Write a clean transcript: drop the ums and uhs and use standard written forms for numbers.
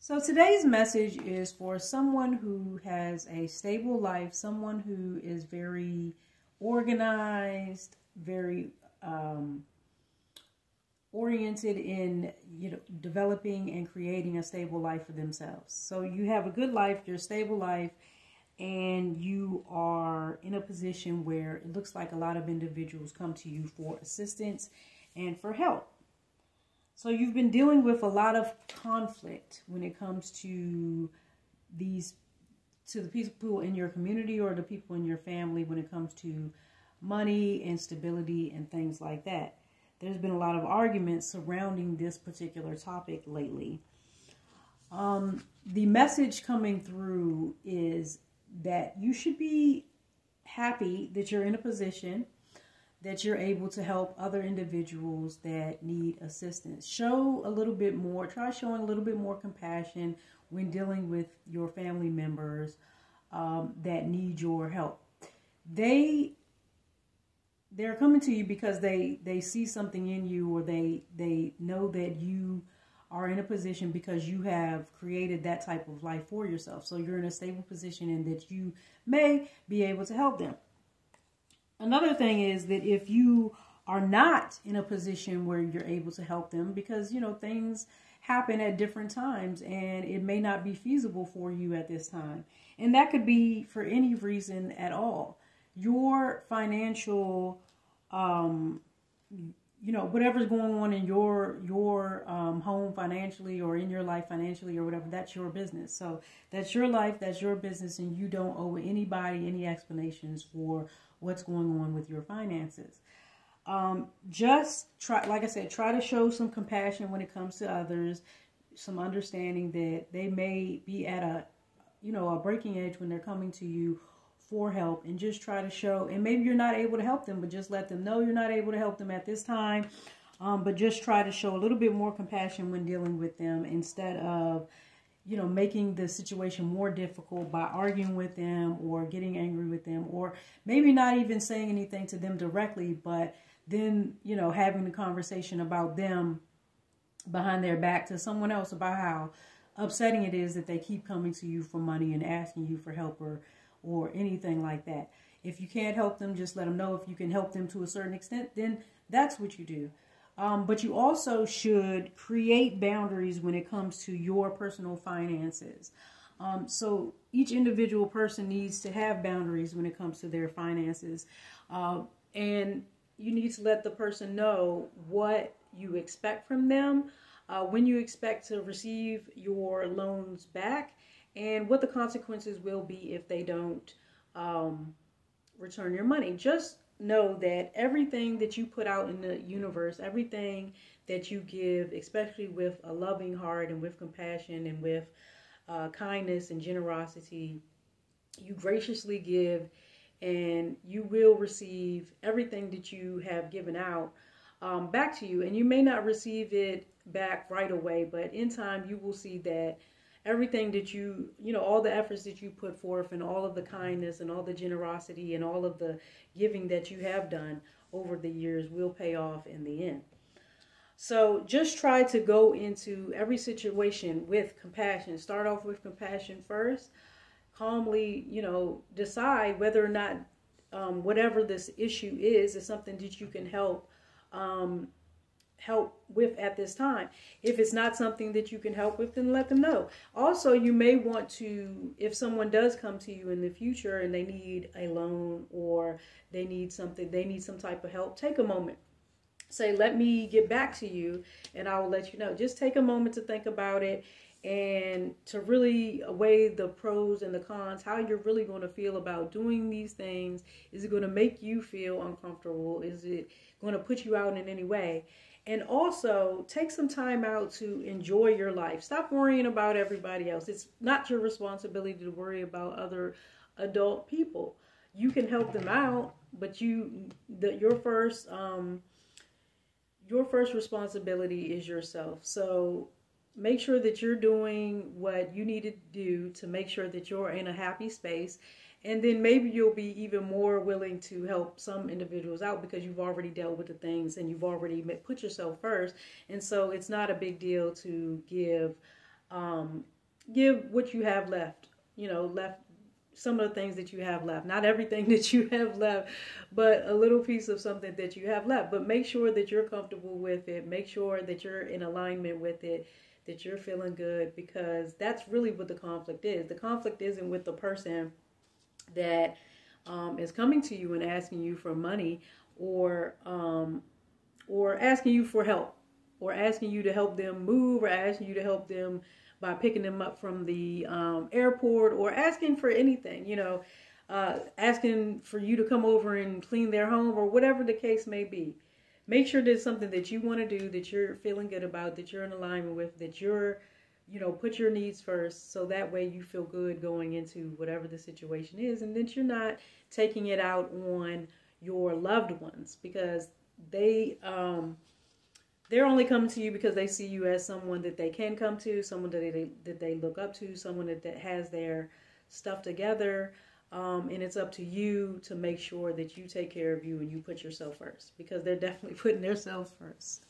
So today's message is for someone who has a stable life, someone who is very organized, very oriented in developing and creating a stable life for themselves. So you have a good life, you're a stable life, and you are in a position where it looks like a lot of individuals come to you for assistance and for help. So you've been dealing with a lot of conflict when it comes to the people in your community or the people in your family when it comes to money and stability and things like that. There's been a lot of arguments surrounding this particular topic lately. The message coming through is that you should be happy that you're in a position that you're able to help other individuals that need assistance. Show a little bit more, try showing a little bit more compassion when dealing with your family members that need your help. They're coming to you because they see something in you, or they know that you are in a position because you have created that type of life for yourself. So you're in a stable position and that you may be able to help them. Another thing is that if you are not in a position where you're able to help them, because, things happen at different times and it may not be feasible for you at this time. And that could be for any reason at all. Your financial, whatever's going on in your home financially or in your life financially or whatever, that's your business. So that's your life, that's your business, and you don't owe anybody any explanations for what's going on with your finances. Just try, like I said, try to show some compassion when it comes to others, some understanding that they may be at a breaking edge when they're coming to you for help, and just try to show, and maybe you're not able to help them, but just let them know you're not able to help them at this time. But just try to show a little bit more compassion when dealing with them, instead of making the situation more difficult by arguing with them or getting angry with them, or maybe not even saying anything to them directly, but then, having the conversation about them behind their back to someone else about how upsetting it is that they keep coming to you for money and asking you for help or anything like that. If you can't help them, just let them know. If you can help them to a certain extent, then that's what you do. But you also should create boundaries when it comes to your personal finances. So each individual person needs to have boundaries when it comes to their finances. And you need to let the person know what you expect from them, when you expect to receive your loans back, and what the consequences will be if they don't return your money. Just know that everything that you put out in the universe, everything that you give, especially with a loving heart and with compassion and with kindness and generosity, you graciously give, and you will receive everything that you have given out back to you. And you may not receive it back right away, but in time you will see that everything that all the efforts that you put forth, and all of the kindness and all the generosity and all of the giving that you have done over the years will pay off in the end. So just try to go into every situation with compassion. Start off with compassion first. Calmly, decide whether or not whatever this issue is something that you can help with at this time. If it's not something that you can help with, then let them know. Also, you may want to, if someone does come to you in the future and they need a loan or they need some type of help, take a moment. Say, let me get back to you and I will let you know. Just take a moment to think about it and to really weigh the pros and the cons, how you're really going to feel about doing these things. Is it going to make you feel uncomfortable? Is it going to put you out in any way? And also, take some time out to enjoy your life. Stop worrying about everybody else. It's not your responsibility to worry about other adult people. You can help them out, but your first responsibility is yourself. So make sure that you're doing what you need to do to make sure that you're in a happy space. And then maybe you'll be even more willing to help some individuals out because you've already dealt with the things and you've already put yourself first. And so it's not a big deal to give give what you have left, left some of the things that you have left, not everything that you have left, but a little piece of something that you have left. But make sure that you're comfortable with it. Make sure that you're in alignment with it, that you're feeling good, because that's really what the conflict is. The conflict isn't with the person that is coming to you and asking you for money, or asking you for help, or asking you to help them move, or asking you to help them by picking them up from the airport, or asking for anything, asking for you to come over and clean their home, or whatever the case may be. Make sure there's something that you want to do, that you're feeling good about, that you're in alignment with, that you're, put your needs first, so that way you feel good going into whatever the situation is, and that you're not taking it out on your loved ones, because they're only coming to you because they see you as someone that they can come to, someone that they look up to, someone that has their stuff together. And it's up to you to make sure that you take care of you and you put yourself first, because they're definitely putting themselves first.